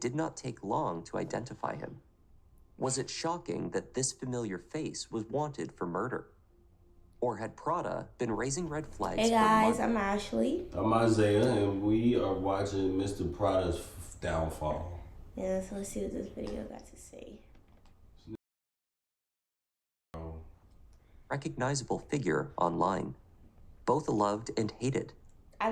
it did not take long to identify him. Was it shocking that this familiar face was wanted for murder? Or had Prada been raising red flags Hey guys, I'm Ashley. I'm Isaiah, and we are watching Mr. Prada's downfall. Yeah, so let's see what this video got to say. Recognizable figure online, both loved and hated.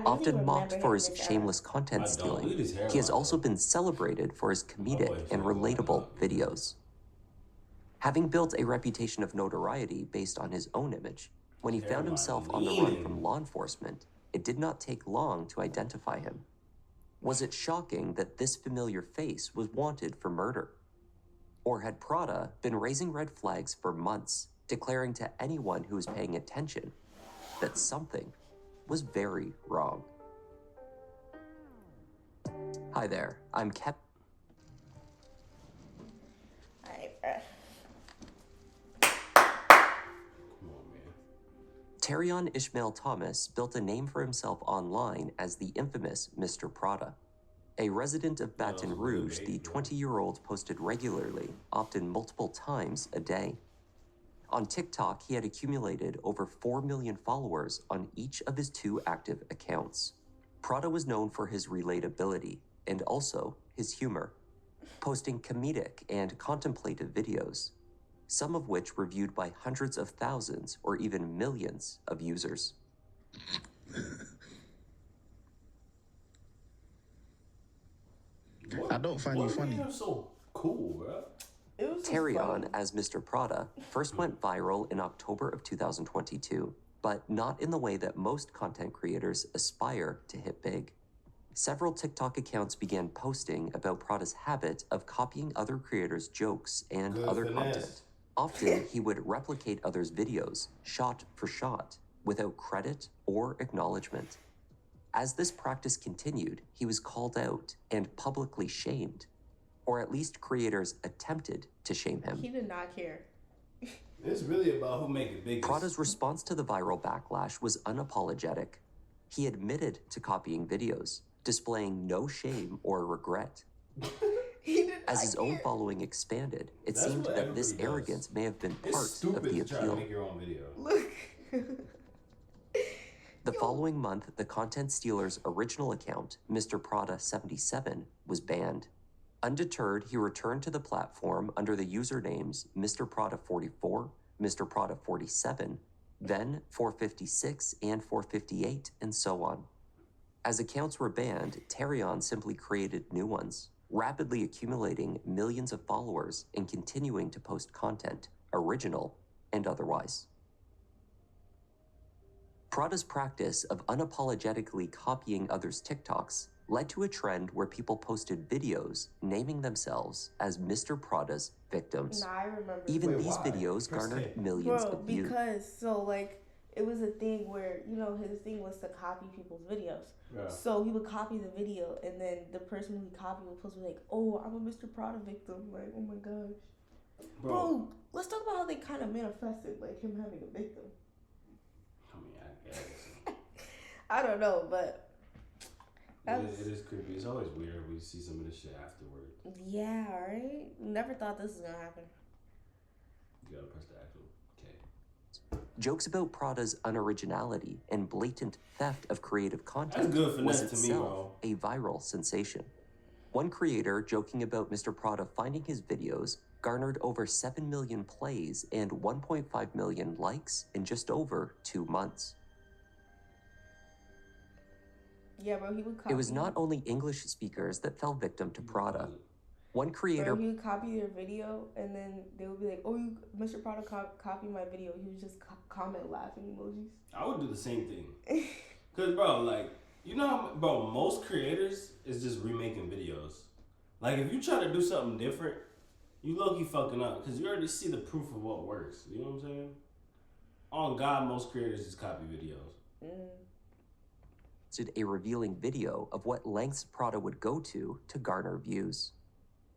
Often mocked for his shameless content stealing, he has also been celebrated for his comedic and relatable videos. Having built a reputation of notoriety based on his own image, when he found himself on the run from law enforcement, it did not take long to identify him. Was it shocking that this familiar face was wanted for murder? Or had Prada been raising red flags for months, declaring to anyone who was paying attention that something was very wrong? Hi there, I'm Kep. Terrion Ishmael Thomas built a name for himself online as the infamous Mr. Prada. A resident of Baton Rouge, the 20-year-old posted regularly, often multiple times a day. On TikTok, he had accumulated over 4 million followers on each of his 2 active accounts. Prada was known for his relatability and also his humor, posting comedic and contemplative videos, some of which were viewed by hundreds of thousands or even millions of users. I don't find you funny. You're so cool, bro. Terrion as Mr. Prada first went viral in October of 2022, but not in the way that most content creators aspire to hit big. Several TikTok accounts began posting about Prada's habit of copying other creators' jokes and other content. Often, he would replicate others' videos, shot for shot, without credit or acknowledgement. As this practice continued, he was called out and publicly shamed, or at least creators attempted to shame him. He did not care. It's really about who make it big. Prada's response to the viral backlash was unapologetic. He admitted to copying videos, displaying no shame or regret. As his own following expanded, it seemed that this arrogance may have been part of the appeal. Look. The following month, the content stealer's original account, Mr. Prada 77, was banned. Undeterred, he returned to the platform under the usernames Mr. Prada 44, Mr. Prada 47, then 456 and 458, and so on. As accounts were banned, Terrion simply created new ones, rapidly accumulating millions of followers and continuing to post content, original and otherwise. Prada's practice of unapologetically copying others' TikToks led to a trend where people posted videos naming themselves as Mr. Prada's victims. Nah, I remember. Even these videos garnered millions of views. It was a thing where, his thing was to copy people's videos. Yeah. So he would copy the video, and then the person who he copied would post like, "Oh, I'm a Mr. Prada victim." Like, oh my gosh. Bro, let's talk about how they kind of manifested, like, him having a victim. I mean, I guess. I don't know, but... It is creepy. It's always weird when you see some of this shit afterward. Yeah, right? Never thought this was going to happen. You gotta press the actual K. Jokes about Prada's unoriginality and blatant theft of creative content was itself a viral sensation. One creator joking about Mr. Prada finding his videos garnered over 7 million plays and 1.5 million likes in just over 2 months. Yeah, bro, he would copy. It was not only English speakers that fell victim to Prada. One creator... Bro, he would copy their video, and then they would be like, "Oh, Mr. Prada copied my video." He would just comment laughing emojis. I would do the same thing. Because, bro, like, most creators is just remaking videos. Like, if you try to do something different, you low-key fucking up. Because you already see the proof of what works. You know what I'm saying? On God, most creators just copy videos. Did a revealing video of what lengths Prada would go to garner views.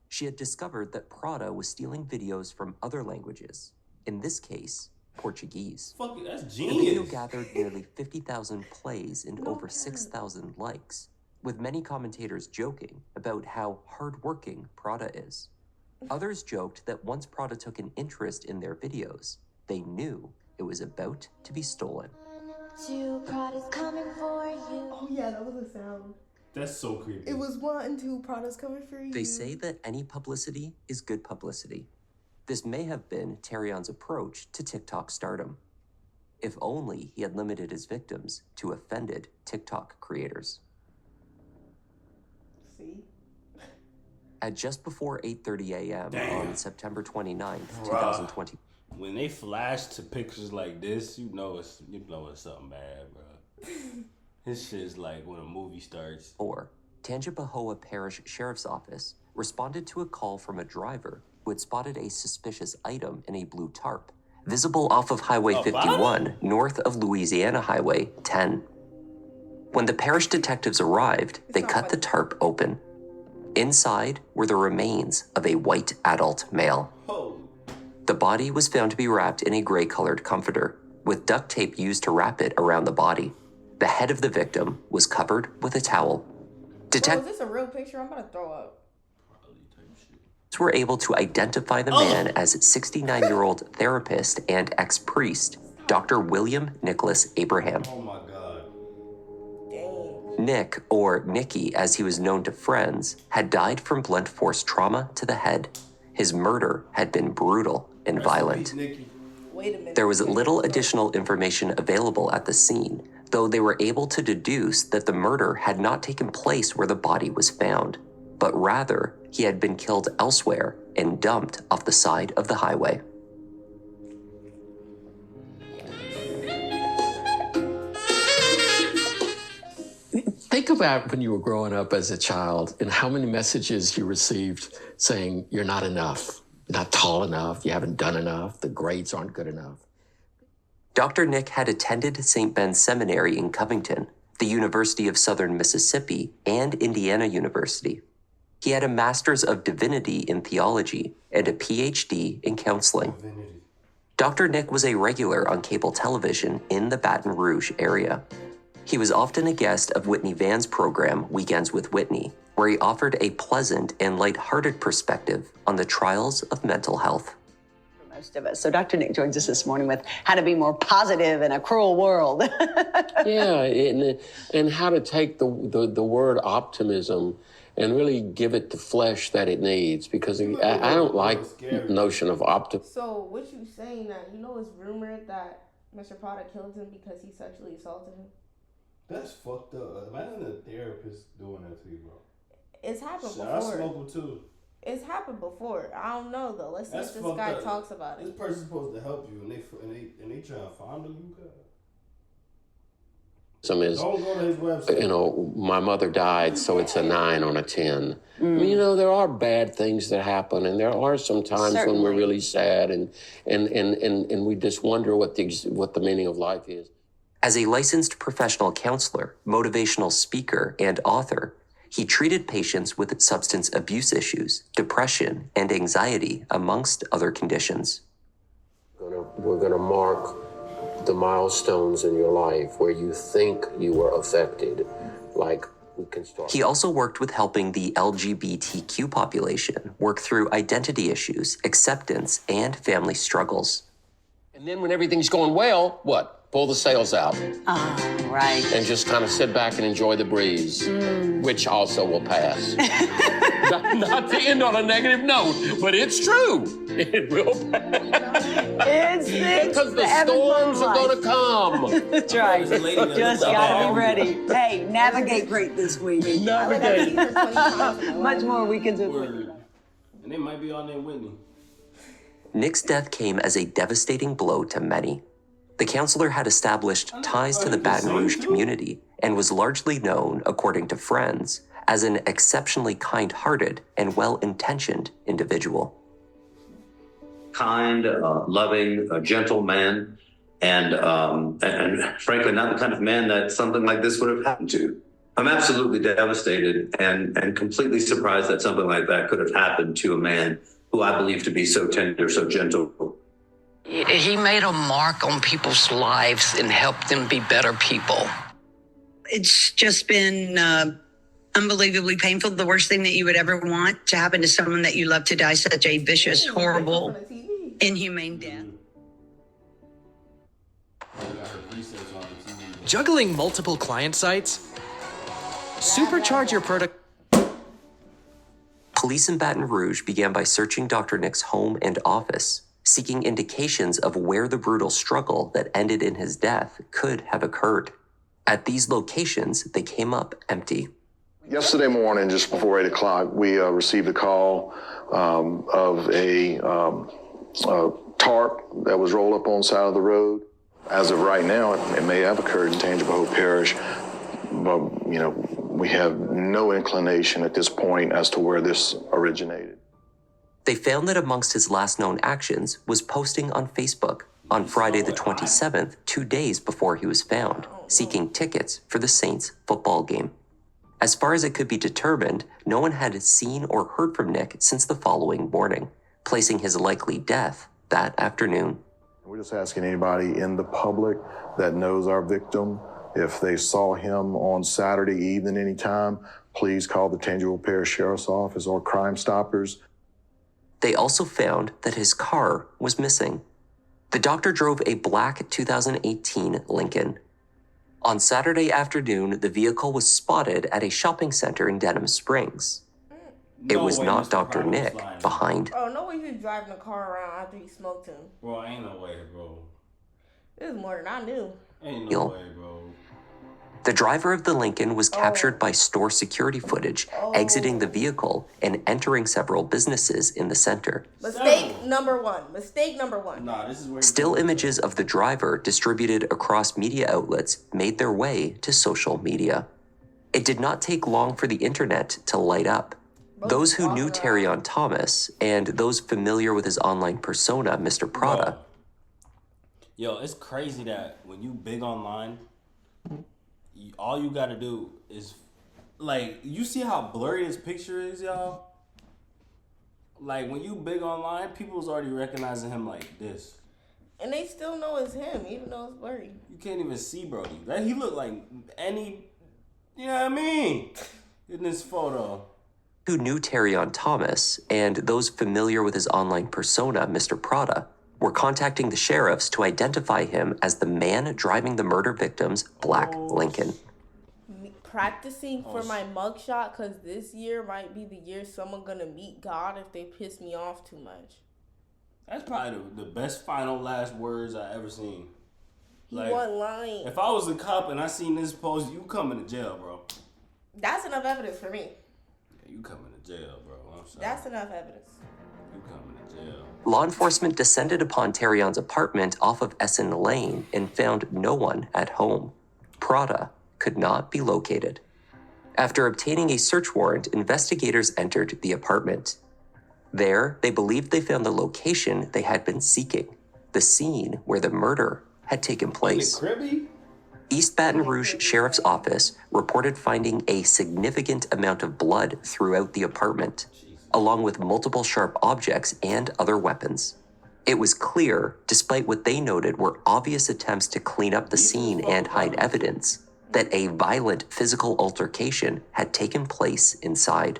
She had discovered that Prada was stealing videos from other languages, in this case, Portuguese. Fuck it, that's The genius. video gathered nearly 50,000 plays and over 6,000 likes, with many commentators joking about how hardworking Prada is. Others joked that once Prada took an interest in their videos, they knew it was about to be stolen. Prada's coming for you. Oh yeah, that was a sound. That's so creepy. It was 1, 2, Prada's coming for you. They say that any publicity is good publicity. This may have been Terrion's approach to TikTok stardom. If only he had limited his victims to offended TikTok creators. See? At just before 8:30 a.m. on September 29th, 2020. When they flash to pictures like this, you know it's something bad, bro. This shit's like when a movie starts. Tangipahoa Parish Sheriff's Office responded to a call from a driver who had spotted a suspicious item in a blue tarp, visible off of Highway 51, north of Louisiana Highway 10. When the parish detectives arrived, they cut the tarp open. Inside were the remains of a white adult male. The body was found to be wrapped in a gray-colored comforter, with duct tape used to wrap it around the body. The head of the victim was covered with a towel. Is this a real picture? I'm about to throw up. Were able to identify the man as 69-year-old therapist and ex-priest, Dr. William Nicholas Abraham. Oh my God. Dang. Nick, or Nicky as he was known to friends, had died from blunt force trauma to the head. His murder had been brutal and violent. Wait a minute. There was little additional information available at the scene, though they were able to deduce that the murder had not taken place where the body was found, but rather he had been killed elsewhere and dumped off the side of the highway. Think about when you were growing up as a child and how many messages you received saying you're not enough, you're not tall enough, you haven't done enough, the grades aren't good enough. Dr. Nick had attended St. Ben's Seminary in Covington, the University of Southern Mississippi, and Indiana University. He had a Master's of Divinity in Theology and a PhD in counseling. Dr. Nick was a regular on cable television in the Baton Rouge area. He was often a guest of Whitney Van's program, Weekends with Whitney, where he offered a pleasant and lighthearted perspective on the trials of mental health. Most of us. So Dr. Nick joins us this morning with how to be more positive in a cruel world. Yeah, and how to take the word optimism and really give it the flesh that it needs, because I don't like the notion of optimism. So what you saying that, it's rumored that Mr. Prada killed him because he sexually assaulted him? That's fucked up. Imagine a therapist doing that to you, bro. It's happened before. I smoke them too. It's happened before. I don't know though. Let's see if this guy talks about it. This person's supposed to help you, and they try to fondle you. Some is, don't go to his website. My mother died, so it's a 9 on a 10. I mean, there are bad things that happen, and there are some times when we're really sad, and we just wonder what the meaning of life is. As a licensed professional counselor, motivational speaker, and author, he treated patients with substance abuse issues, depression, and anxiety, amongst other conditions. We're going to mark the milestones in your life where you think you were affected, like we can start. He also worked with helping the LGBTQ population work through identity issues, acceptance, and family struggles. And then when everything's going well, what? Pull the sails out. Right. And just kind of sit back and enjoy the breeze, which also will pass. not to end on a negative note, but it's true. It will pass. Because the storms are going to come. That's right. Just got to be ready. Hey, navigate great this week. Navigate. Much more Weekends with Whitney. And they might be on there Whitney. Nick's death came as a devastating blow to many. The counselor had established ties to the Baton Rouge community and was largely known, according to friends, as an exceptionally kind-hearted and well-intentioned individual. Kind, loving, gentle man, and frankly, not the kind of man that something like this would have happened to. I'm absolutely devastated and completely surprised that something like that could have happened to a man who I believe to be so tender, so gentle. He made a mark on people's lives and helped them be better people. It's just been unbelievably painful. The worst thing that you would ever want to happen to someone that you love to die such a vicious, horrible, inhumane death. Juggling multiple client sites? Supercharge your product. Police in Baton Rouge began by searching Dr. Nick's home and office, seeking indications of where the brutal struggle that ended in his death could have occurred. At these locations, they came up empty. Yesterday morning, just before 8 o'clock, we received a call of a tarp that was rolled up on the side of the road. As of right now, it may have occurred in Tangible Hope Parish, but, we have no inclination at this point as to where this originated. They found that amongst his last known actions was posting on Facebook on Friday the 27th, 2 days before he was found, seeking tickets for the Saints football game. As far as it could be determined, no one had seen or heard from Nick since the following morning, placing his likely death that afternoon. We're just asking anybody in the public that knows our victim, if they saw him on Saturday evening anytime, please call the Tangible Parish Sheriff's Office or Crime Stoppers. They also found that his car was missing. The doctor drove a black 2018 Lincoln. On Saturday afternoon, the vehicle was spotted at a shopping center in Denham Springs. It was not Dr. Nick behind. Oh, no way he's driving a car around after he smoked him. Bro, ain't no way, bro. This is more than I knew. Ain't no way, bro. The driver of the Lincoln was captured by store security footage, exiting the vehicle and entering several businesses in the center. Mistake number one. Nah, this is where Still images of the driver distributed across media outlets made their way to social media. It did not take long for the internet to light up. Those who knew Terrion Thomas and those familiar with his online persona, Mr. Prada. Yo, it's crazy that when you big online, all you gotta do is, you see how blurry this picture is, y'all? Like, when you big online, people's already recognizing him like this. And they still know it's him, even though it's blurry. You can't even see Brody. He look like any, you know what I mean? In this photo. Who knew Terrion Thomas and those familiar with his online persona, Mr. Prada, were contacting the sheriffs to identify him as the man driving the murder victim's black Lincoln. Practicing for my mugshot, because this year might be the year someone gonna meet God if they piss me off too much. That's probably the best final last words I ever seen. He wasn't lying. If I was a cop and I seen this post, you coming to jail, bro. That's enough evidence for me. Yeah, you coming to jail, bro. I'm sorry. That's enough evidence. You coming to jail. Law enforcement descended upon Terrion's apartment off of Essen Lane and found no one at home. Prada could not be located. After obtaining a search warrant, investigators entered the apartment. There, they believed they found the location they had been seeking, the scene where the murder had taken place. East Baton Rouge Sheriff's Office reported finding a significant amount of blood throughout the apartment, along with multiple sharp objects and other weapons. It was clear, despite what they noted were obvious attempts to clean up the scene and hide evidence, that a violent physical altercation had taken place inside.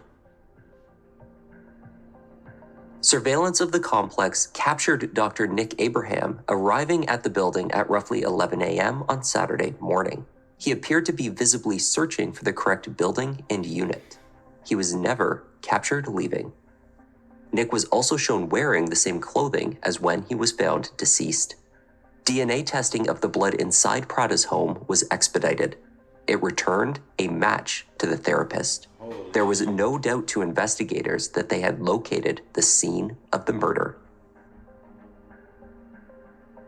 Surveillance of the complex captured Dr. Nick Abraham arriving at the building at roughly 11 a.m. on Saturday morning. He appeared to be visibly searching for the correct building and unit. He was never captured leaving. Nick was also shown wearing the same clothing as when he was found deceased. DNA testing of the blood inside Prada's home was expedited. It returned a match to the therapist. There was no doubt to investigators that they had located the scene of the murder.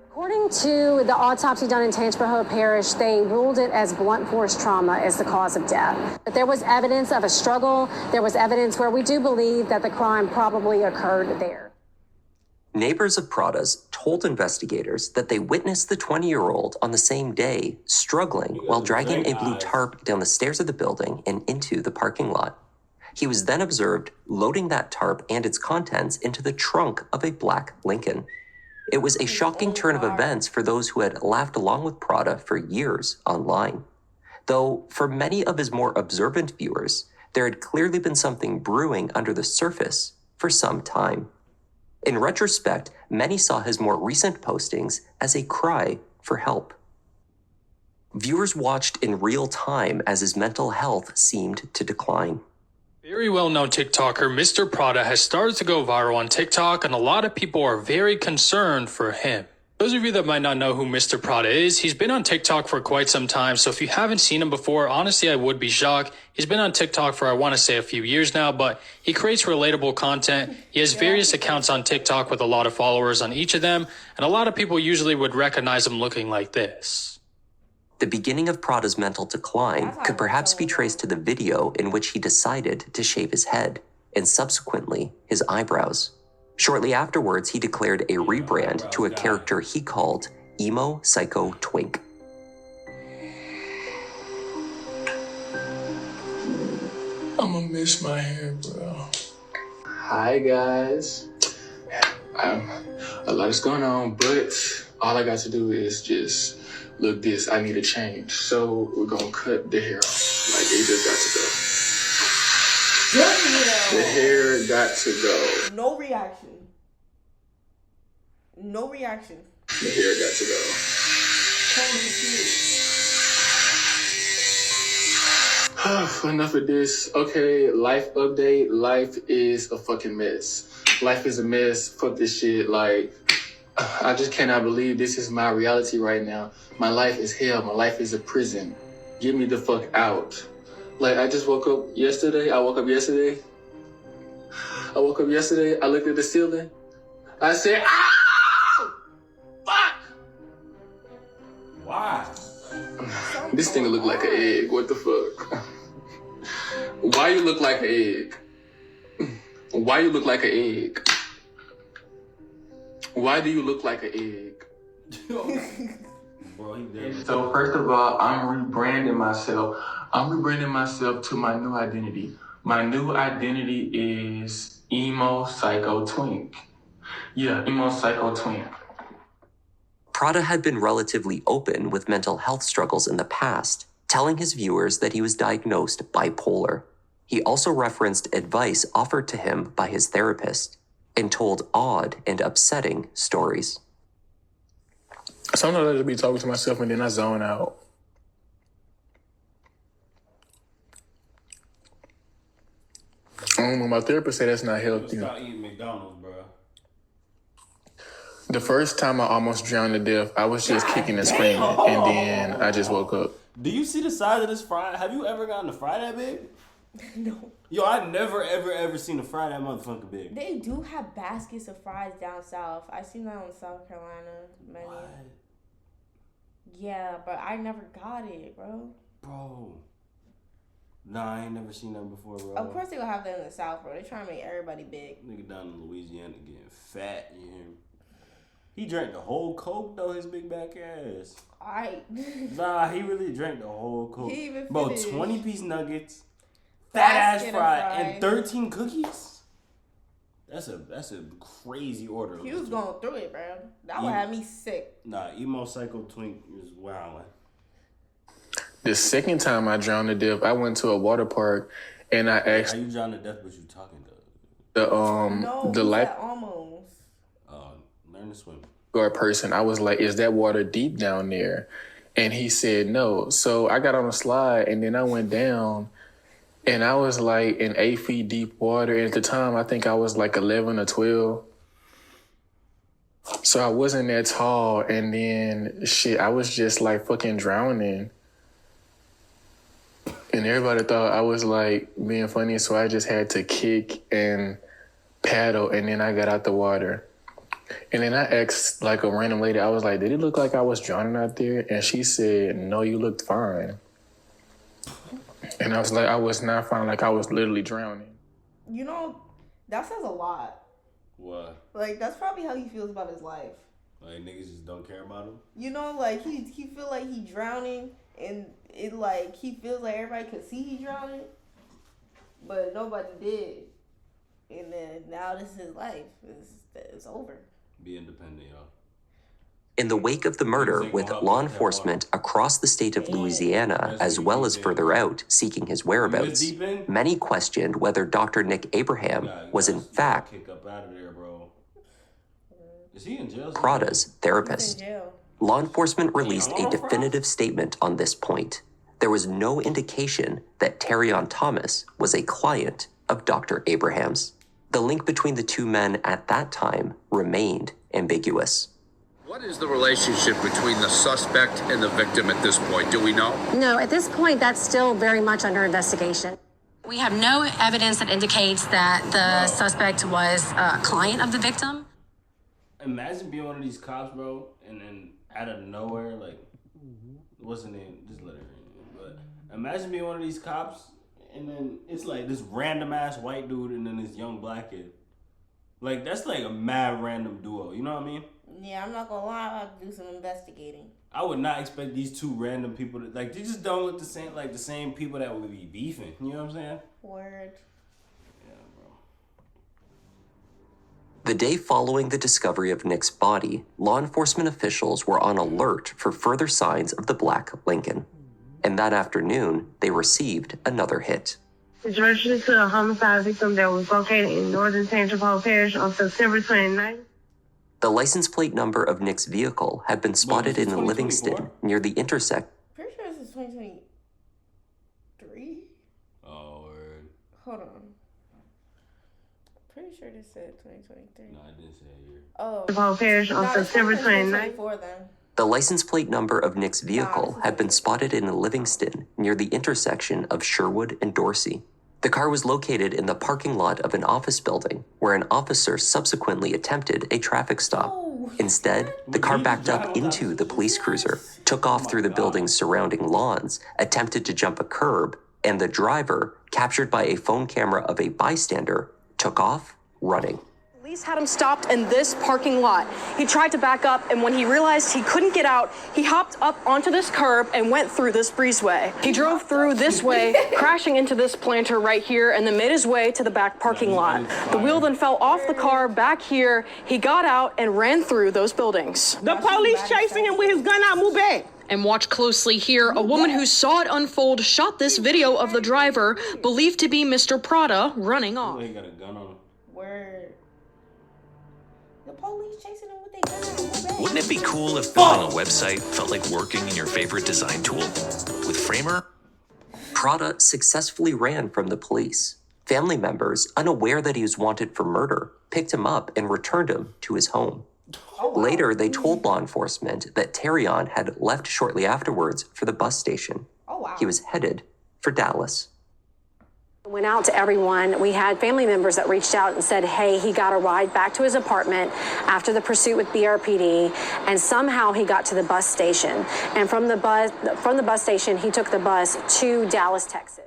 According to the autopsy done in Tangible Hope Parish, they ruled it as blunt force trauma as the cause of death. But there was evidence of a struggle. There was evidence where we do believe that the crime probably occurred there. Neighbors of Prada's told investigators that they witnessed the 20-year-old on the same day struggling while dragging a blue tarp down the stairs of the building and into the parking lot. He was then observed loading that tarp and its contents into the trunk of a black Lincoln. It was a shocking turn of events for those who had laughed along with Prada for years online. Though, for many of his more observant viewers, there had clearly been something brewing under the surface for some time. In retrospect, many saw his more recent postings as a cry for help. Viewers watched in real time as his mental health seemed to decline. Very well-known TikToker Mr. Prada has started to go viral on TikTok, and a lot of people are very concerned for him. Those of you that might not know who Mr. Prada is, he's been on TikTok for quite some time, so if you haven't seen him before, honestly, I would be shocked. He's been on TikTok for, I want to say, a few years now, but he creates relatable content. He has various accounts on TikTok with a lot of followers on each of them, and a lot of people usually would recognize him looking like this. The beginning of Prada's mental decline could perhaps be traced to the video in which he decided to shave his head, and subsequently his eyebrows. Shortly afterwards, he declared a rebrand to a character he called Emo Psycho Twink. I'ma miss my hair, bro. Hi, guys. A lot is going on, but all I got to do is just look this. I need a change. So we're gonna cut the hair off. Like, it just got to go. The hair got to go. No reaction. No reaction. The hair got to go. Enough of this. Okay, life update. Life is a fucking mess. Life is a mess. Fuck this shit. Like, I just cannot believe this is my reality right now. My life is hell. My life is a prison. Get me the fuck out. Like, I just woke up yesterday. I woke up yesterday. I looked at the ceiling. I said, "Ow! Fuck!" Why? This thing look like an egg. What the fuck? Why you look like an egg? Why you look like an egg? Why do you look like an egg? Bro, he dead. So first of all, I'm rebranding myself. To my new identity. My new identity is Emo Psycho Twink. Yeah, Emo Psycho Twink. Prada had been relatively open with mental health struggles in the past, telling his viewers that he was diagnosed bipolar. He also referenced advice offered to him by his therapist and told odd and upsetting stories. Sometimes I just be talking to myself and then I zone out. My therapist said that's not healthy. Stop eating McDonald's, bro. The first time I almost drowned to death, I was just kicking and screaming, and then I just woke up. Do you see the size of this fry? Have you ever gotten a fry that big? No. Yo, I never, ever seen a fry that motherfucker big. They do have baskets of fries down south. I seen that on South Carolina menu. What? Yeah, but I never got it, bro. Bro. Nah, I ain't never seen that before, bro. Of course they gonna have that in the South, bro. They trying to make everybody big. Nigga down in Louisiana getting fat, you hear me? He drank the whole Coke, though, his big back ass. Alright. Nah, he really drank the whole Coke. He even bro, finished. 20-piece nuggets, fat-ass Basket of fry, fries. and 13 cookies? That's a crazy order. He was going through it, bro. That would have me sick. Nah, Emo Psycho Twink is wildin'. The second time I drowned to death, I went to a water park and I asked How you drowned to death, but you talking to? the Almost. Learn to swim. lifeguard person. I was like, "Is that water deep down there?" And he said no. So I got on a slide and then I went down and I was like in 8 feet deep water. And at the time, I think I was like 11 or 12. So I wasn't that tall. And then I was just like fucking drowning. And everybody thought I was like being funny, so I just had to kick and paddle, and then I got out the water. And then I asked like a random lady, I was like, "Did it look like I was drowning out there?" And she said, "No, you looked fine." And I was like, I was not fine, like I was literally drowning. You know, that says a lot. What? Like, that's probably how he feels about his life. Like, niggas just don't care about him? You know, like, he feel like he drowning, and it, like, he feels like everybody could see he drowning, but nobody did. And then now this is his life. It's over. Be independent, y'all. In the wake of the murder, with law enforcement across the state of Louisiana, as well as further out, seeking his whereabouts, many questioned whether Dr. Nick Abraham was in fact Prada's therapist. Law enforcement released a definitive statement on this point. There was no indication that Terrion Thomas was a client of Dr. Abraham's. The link between the two men at that time remained ambiguous. What is the relationship between the suspect and the victim at this point? Do we know? No, at this point, that's still very much under investigation. We have no evidence that indicates that the suspect was a client of the victim. Imagine being one of these cops, bro, and then out of nowhere, like, what's the name? Just let it ring. But imagine being one of these cops, and then it's like this random ass white dude, and then this young black kid. Like, that's like a mad random duo. You know what I mean? Yeah, I'm not gonna lie. I'll do some investigating. I would not expect these two random people to, like, they just don't look the same, like the same people that would be beefing. You know what I'm saying? Word. Yeah, bro. The day following the discovery of Nick's body, law enforcement officials were on alert for further signs of the black Lincoln. And that afternoon, they received another hit. It's registered to a homicide victim that was located in northern Tangipahoa Parish on September 29th. The license plate number of Nick's vehicle had been spotted in Livingston near the intersection. Pretty sure this is 2023. Oh, word. Hold on. Pretty sure this said 2023. No, I didn't say a year. Oh. Tangipahoa Parish on September 29th. The license plate number of Nick's vehicle had been spotted in Livingston near the intersection of Sherwood and Dorsey. The car was located in the parking lot of an office building where an officer subsequently attempted a traffic stop. Instead, the car backed up into the police cruiser, took off through the building's surrounding lawns, attempted to jump a curb, and the driver, captured by a phone camera of a bystander, took off running. Police had him stopped in this parking lot. He tried to back up, and when he realized he couldn't get out, he hopped up onto this curb and went through this breezeway. He drove through this way, crashing into this planter right here, and then made his way to the back parking lot. The wheel then fell off the car back here. He got out and ran through those buildings. The police chasing him with his gun out, move back. And watch closely here. A woman who saw it unfold shot this video of the driver, believed to be Mr. Prada, running off. He got a gun on him. Word. The police chasing him with their gun. Wouldn't it be cool if building a website felt like working in your favorite design tool? With Framer? Prada successfully ran from the police. Family members, unaware that he was wanted for murder, picked him up and returned him to his home. Later, they told law enforcement that Terrion had left shortly afterwards for the bus station. He was headed for Dallas. Went out to everyone. We had family members that reached out and said, hey, he got a ride back to his apartment after the pursuit with BRPD, and somehow he got to the bus station. And from the bus station, he took the bus to Dallas, Texas.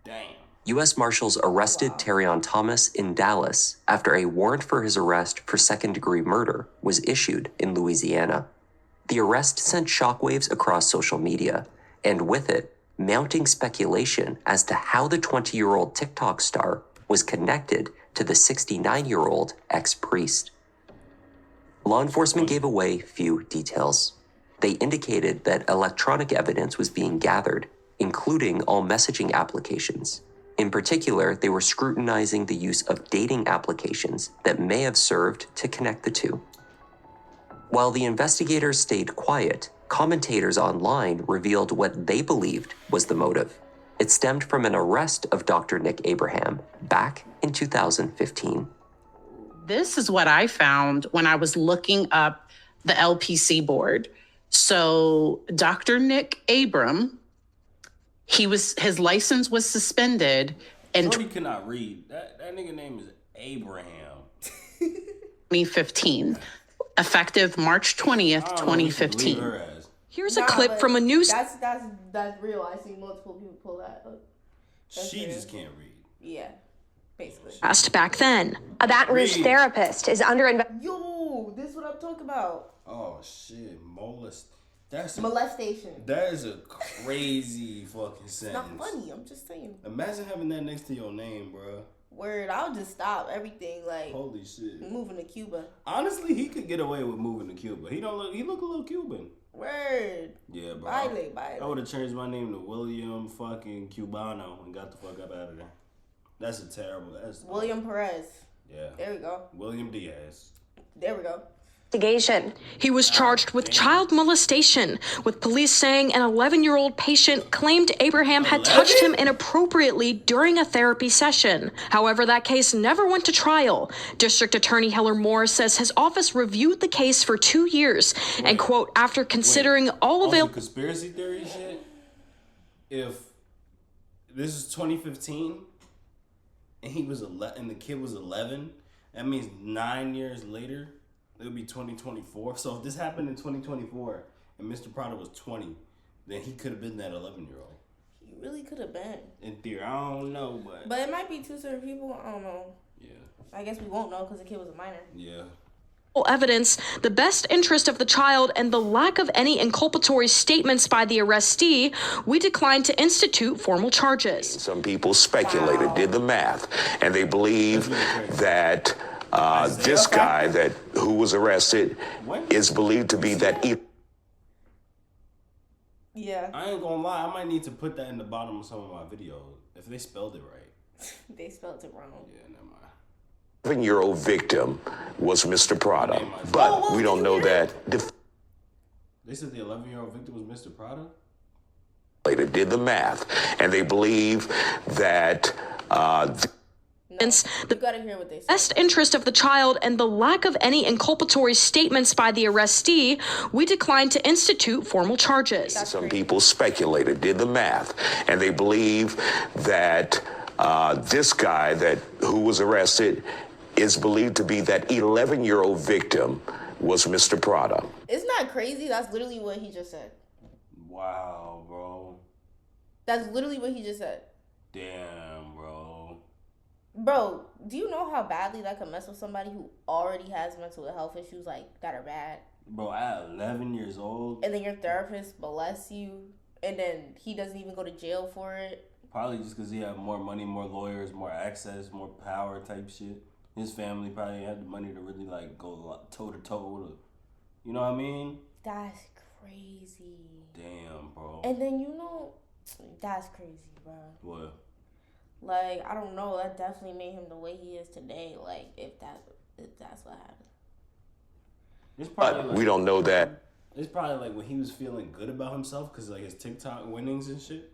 Damn. U.S. Marshals arrested Terrion Thomas in Dallas after a warrant for his arrest for second-degree murder was issued in Louisiana. The arrest sent shockwaves across social media, and with it, mounting speculation as to how the 20-year-old TikTok star was connected to the 69-year-old ex-priest. Law enforcement gave away few details. They indicated that electronic evidence was being gathered, including all messaging applications. In particular, they were scrutinizing the use of dating applications that may have served to connect the two. While the investigators stayed quiet, commentators online revealed what they believed was the motive. It stemmed from an arrest of Dr. Nick Abraham back in 2015. This is what I found when I was looking up the LPC board. So Dr. Nick Abram, his license was suspended in Shorty cannot read. That nigga name is Abraham. 2015, effective March 20th, 2015. Here's a clip from a news. That's real. I see multiple people pull that up. She just can't read. Yeah, basically. Asked back then. A Baton Rouge therapist is under investigation. Yo, this is what I'm talking about. Oh shit, molestation. That is a crazy fucking sentence. It's not funny. I'm just saying. Imagine having that next to your name, bro. Word, I'll just stop everything. Like, holy shit, moving to Cuba. Honestly, he could get away with moving to Cuba. He look a little Cuban. Word. Yeah, bro. Baile. I would have changed my name to William fucking Cubano and got the fuck up out of there. That's a terrible. That's William Perez. Yeah. There we go. William Diaz. There we go. He was charged with child molestation, with police saying an 11-year-old patient claimed Abraham had touched him inappropriately during a therapy session. However, that case never went to trial. District Attorney Heller Moore says his office reviewed the case for 2 years and, quote, after considering all available conspiracy theory shit. If this is 2015 and he was and the kid was 11, that means 9 years later. It would be 2024. So if this happened in 2024 and Mr. Prada was 20, then he could have been that 11-year-old. He really could have been. In theory, I don't know, but... But it might be two certain people. I don't know. Yeah. I guess we won't know because the kid was a minor. Yeah. Evidence, the best interest of the child, and the lack of any inculpatory statements by the arrestee, we declined to institute formal charges. Some people speculated, did the math, and they believe that... this guy who was arrested is believed to be that. Yeah. I ain't gonna lie. I might need to put that in the bottom of some of my videos if they spelled it right. They spelled it wrong. Yeah, never mind. 11-year-old victim was Mr. Prada, but we don't know that. They said the 11-year-old victim was Mr. Prada? They did the math, and they believe that. The best interest of the child and the lack of any inculpatory statements by the arrestee, we declined to institute formal charges. Some people speculated, did the math, and they believe that this guy who was arrested is believed to be that 11-year-old victim was Mr. Prada. Isn't that crazy? That's literally what he just said. Wow, bro. That's literally what he just said. Damn, bro. Bro, do you know how badly that could mess with somebody who already has mental health issues like that are bad? Bro, at 11 years old. And then your therapist molests you, and then he doesn't even go to jail for it. Probably just because he had more money, more lawyers, more access, more power type shit. His family probably had the money to really like go toe to toe. You know what I mean? That's crazy. Damn, bro. And then that's crazy, bro. What? Like, I don't know. That definitely made him the way he is today. Like, if that's what happened. It's probably we don't know that. It's probably like when he was feeling good about himself because like his TikTok winnings and shit.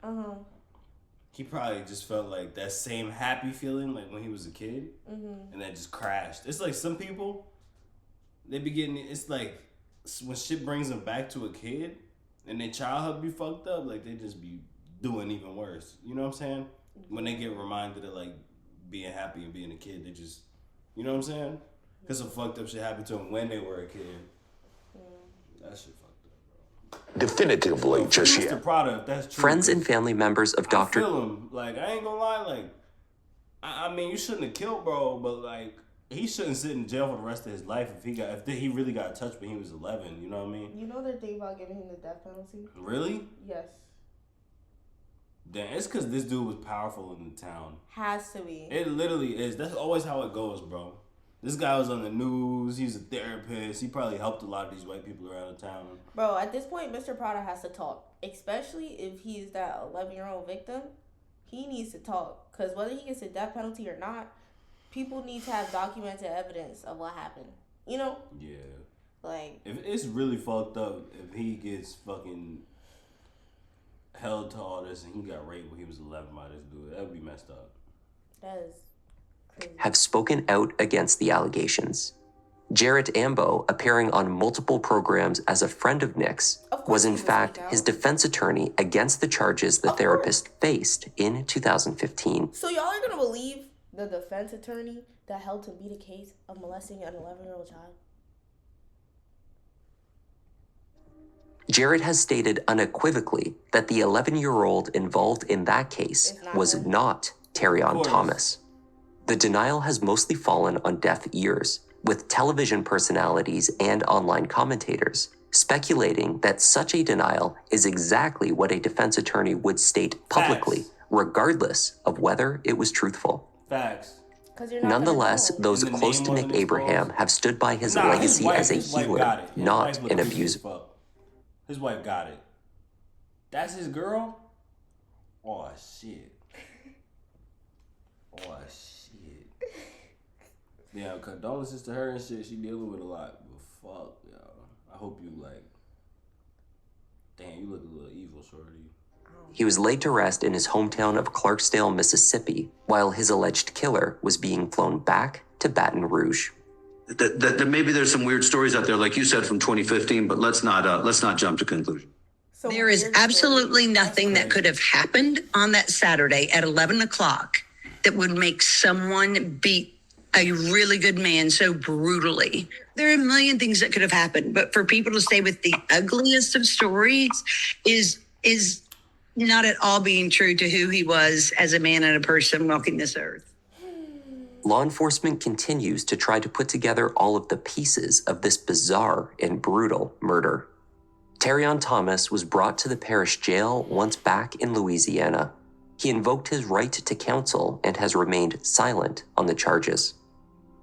He probably just felt like that same happy feeling like when he was a kid, and that just crashed. It's like some people, they be getting. It's like when shit brings them back to a kid, and their childhood be fucked up. Like they just be doing even worse. You know what I'm saying? When they get reminded of like being happy and being a kid, they just, you know what I'm saying? Because some fucked up shit happened to them when they were a kid. That shit fucked up, bro. Definitively, just yet. Mr. Prada, if that's true. Friends and family members of Dr. I feel him. Like, I ain't gonna lie. Like, I mean, you shouldn't have killed bro, but like, he shouldn't sit in jail for the rest of his life if he really got touched when he was 11. You know what I mean? You know they're thinking about giving him the death penalty? Really? Yes. Damn, it's because this dude was powerful in the town. Has to be. It literally is. That's always how it goes, bro. This guy was on the news. He's a therapist. He probably helped a lot of these white people around the town. Bro, at this point, Mr. Prada has to talk. Especially if he is that 11-year-old victim. He needs to talk. Because whether he gets a death penalty or not, people need to have documented evidence of what happened. You know? Yeah. Like, if it's really fucked up if he gets fucking held to all this and he got raped when he was 11 by this dude, that would be messed up. That is crazy. Have spoken out against the allegations. Jarrett Ambo, appearing on multiple programs as a friend of Nick's, was in fact his defense attorney against the charges the therapist faced in 2015. So y'all are gonna believe the defense attorney that helped him beat a case of molesting an 11-year-old child? Jarrett has stated unequivocally that the 11-year-old involved in that case was not Terrion Thomas. The denial has mostly fallen on deaf ears, with television personalities and online commentators speculating that such a denial is exactly what a defense attorney would state publicly, regardless of whether it was truthful. Facts. Nonetheless, those close to Nick Abraham have stood by his legacy as a healer, not an abuser. His wife got it. That's his girl? Oh, shit. Oh, shit. Yeah, condolences to her and shit. She dealing with a lot. But fuck, yo. I hope you, like... Damn, you look a little evil, shorty. He was laid to rest in his hometown of Clarksdale, Mississippi, while his alleged killer was being flown back to Baton Rouge. Maybe there's some weird stories out there, like you said, from 2015, but let's not jump to conclusion. There is absolutely nothing that could have happened on that Saturday at 11 o'clock that would make someone beat a really good man so brutally. There are a million things that could have happened, but for people to stay with the ugliest of stories is not at all being true to who he was as a man and a person walking this earth. Law enforcement continues to try to put together all of the pieces of this bizarre and brutal murder. Terrion Thomas was brought to the parish jail once back in Louisiana. He invoked his right to counsel and has remained silent on the charges.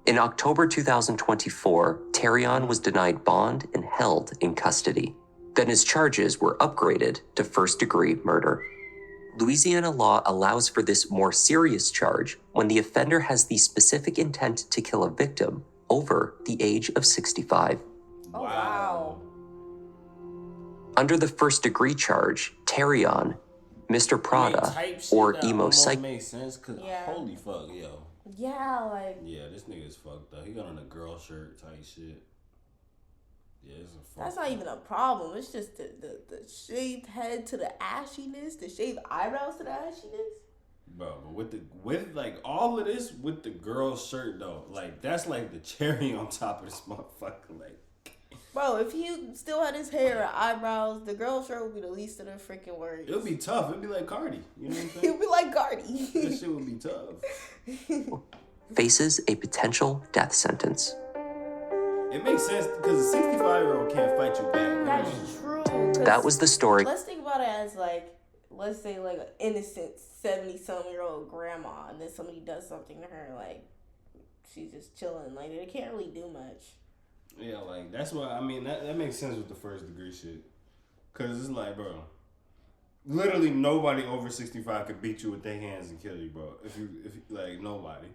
In October 2024, Terrion was denied bond and held in custody. Then his charges were upgraded to first-degree murder. Louisiana law allows for this more serious charge when the offender has the specific intent to kill a victim over the age of 65. Oh, wow. Under the first-degree charge, Terrion, Mr. Prada, or Emo Psycho... makes sense, because holy fuck, yo. Yeah, like... Yeah, this nigga's fucked up. He got on a girl shirt type shit. Yeah, it's a fuck. That's not even a problem. It's just the shaved head to the ashiness, the shaved eyebrows to the ashiness. Bro, but with like all of this with the girl shirt though, like that's like the cherry on top of this motherfucker. Like, bro, if he still had his hair or eyebrows, the girl shirt would be the least of the freaking worries. It would be tough. It'd be like Cardi. You know what I'm saying? It would be like Cardi. That shit would be tough. Faces a potential death sentence. It makes sense because a 65-year-old can't fight you back. That's true. That was the story. Let's think about it as like, let's say like an innocent 70-some-year-old grandma, and then somebody does something to her, like she's just chilling. Like they can't really do much. Yeah, like that's why I mean that makes sense with the first degree shit. Cause it's like, bro, literally nobody over 65 could beat you with their hands and kill you, bro. If you like nobody.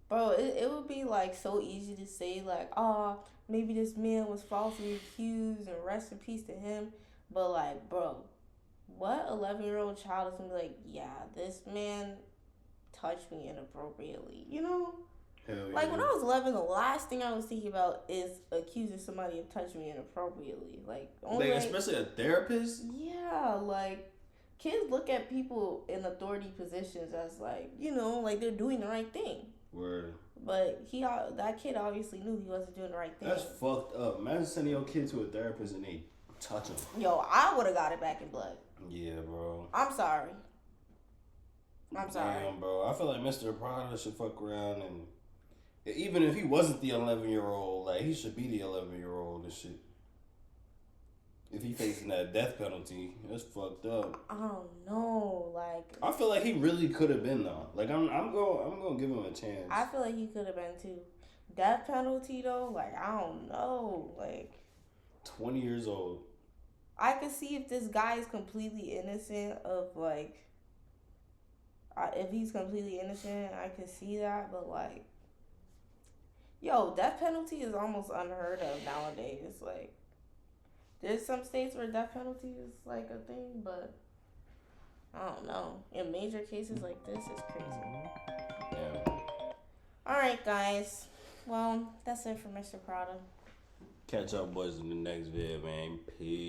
Bro, it would be like so easy to say like, oh, maybe this man was falsely accused and rest in peace to him. But like, bro, what 11-year-old child is gonna be like, yeah, this man touched me inappropriately, you know? Hell yeah. Like when I was 11, the last thing I was thinking about is accusing somebody of touching me inappropriately. Like, only especially a therapist? Yeah, like kids look at people in authority positions as like, you know, like they're doing the right thing. Word. But that kid obviously knew he wasn't doing the right thing. That's fucked up. Imagine sending your kid to a therapist and they touch him. Yo, I would have got it back in blood. Yeah, bro. I'm sorry. Damn, bro. I feel like Mr. Prada should fuck around and even if he wasn't the 11-year-old, like he should be the 11-year-old and shit. If he facing that death penalty, that's fucked up. I don't know, like I feel like he really could have been though. Like I'm gonna give him a chance. I feel like he could have been too. Death penalty though, like I don't know, like 20 years old. I could see if this guy is completely innocent of like, if he's completely innocent, I could see that, but like, yo, death penalty is almost unheard of nowadays. Like, there's some states where death penalty is like a thing, but I don't know. In major cases like this, it's crazy. Yeah. All right, guys. Well, that's it for Mr. Prada. Catch up, boys, in the next video, man. Peace.